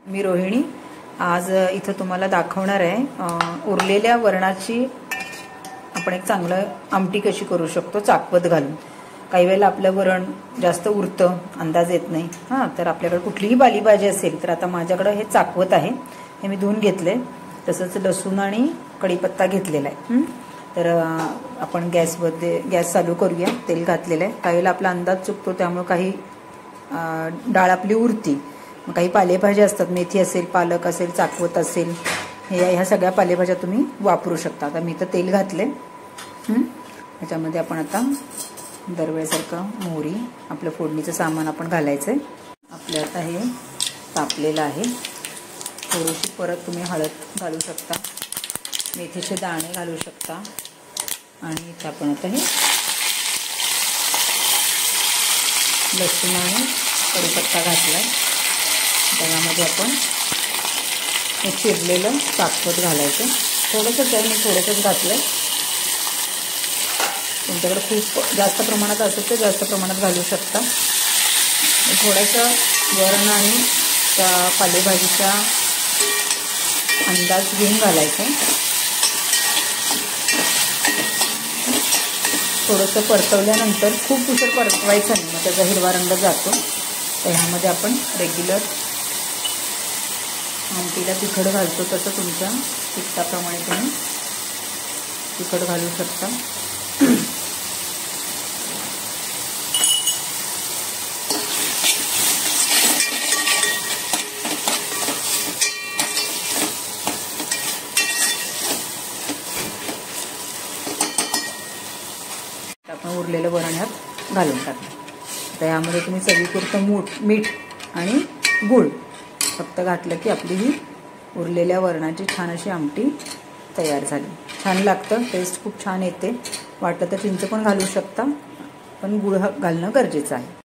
मी रोहिणी आज इथं तुम्हाला दाखवणार आहे उरलेल्या वरणाची आपण एक चांगलं आमटी कशी करू शकतो चाकवत घालून। काही वेळेला आपलं वरण जास्त उरतं, अंदाज येत नाही। हां, तर आपल्याकडे कुठलीही पालेभाजी असेल तर आता माझ्याकडे हे चाकवत आहे, हे मी धुवून घेतले। तसंच लसूण आणि कढीपत्ता घेतलेला आहे। तर आपण गॅस चालू करूया। तेल घातलेलं आहे। काही वेळेला आपला अंदाज चुकतो, त्यामुळे काही डाळ आपली उरती। काही पालेभाज्या असतात, मेथी असेल, पालक असेल, चाकवत असेल, ह्या सगळ्या पालेभाज्या तुम्ही वापरू शकता। आता मी तर तेल घातले। ह्याच्यामध्ये आपण आता दरवेळेसारखं मोहरी, आपलं फोडणीचं सामान आपण घालायचं आहे। आपलं आता हे तापलेलं आहे। थोडीशी परत तुम्ही हळद घालू शकता, मेथीचे दाणे घालू शकता आणि इथे आपण आता हे लसूण आणि कढीपत्ता घातलाय। त्यामध्ये आपण हे चिरलेलं चाकवत घालायचं। थोडंसं आहे, मी थोडंसंच घातलंय। तुमच्याकडे खूप जास्त प्रमाणात असेल तर जास्त प्रमाणात घालू शकता। थोडंसं वरण आणि त्या पालेभाजीचा अंदाज घेऊन घालायचं। थोडंसं परतवल्यानंतर खूप उशीर परतवायचं नाही, मग त्याचा हिरवा रंग जातो। तर ह्यामध्ये आपण रेग्युलर आमटीला तिखट घालतो तसं तुमच्या तिखटाप्रमाणे तुम्ही तिखट घालू शकता। आपण उरलेलं वरण ह्यात घालून टाकलं। तर यामध्ये तुम्ही चवीपुरतं मीठ आणि गूळ फक्त घातलं की आपली ही उरलेल्या वरणाची छान अशी आमटी तयार झाली। छान लागतं, टेस्ट खूप छान येते। वाटलं तर चिंच पण घालू शकता, पण गूळ घालणं गरजेचं आहे।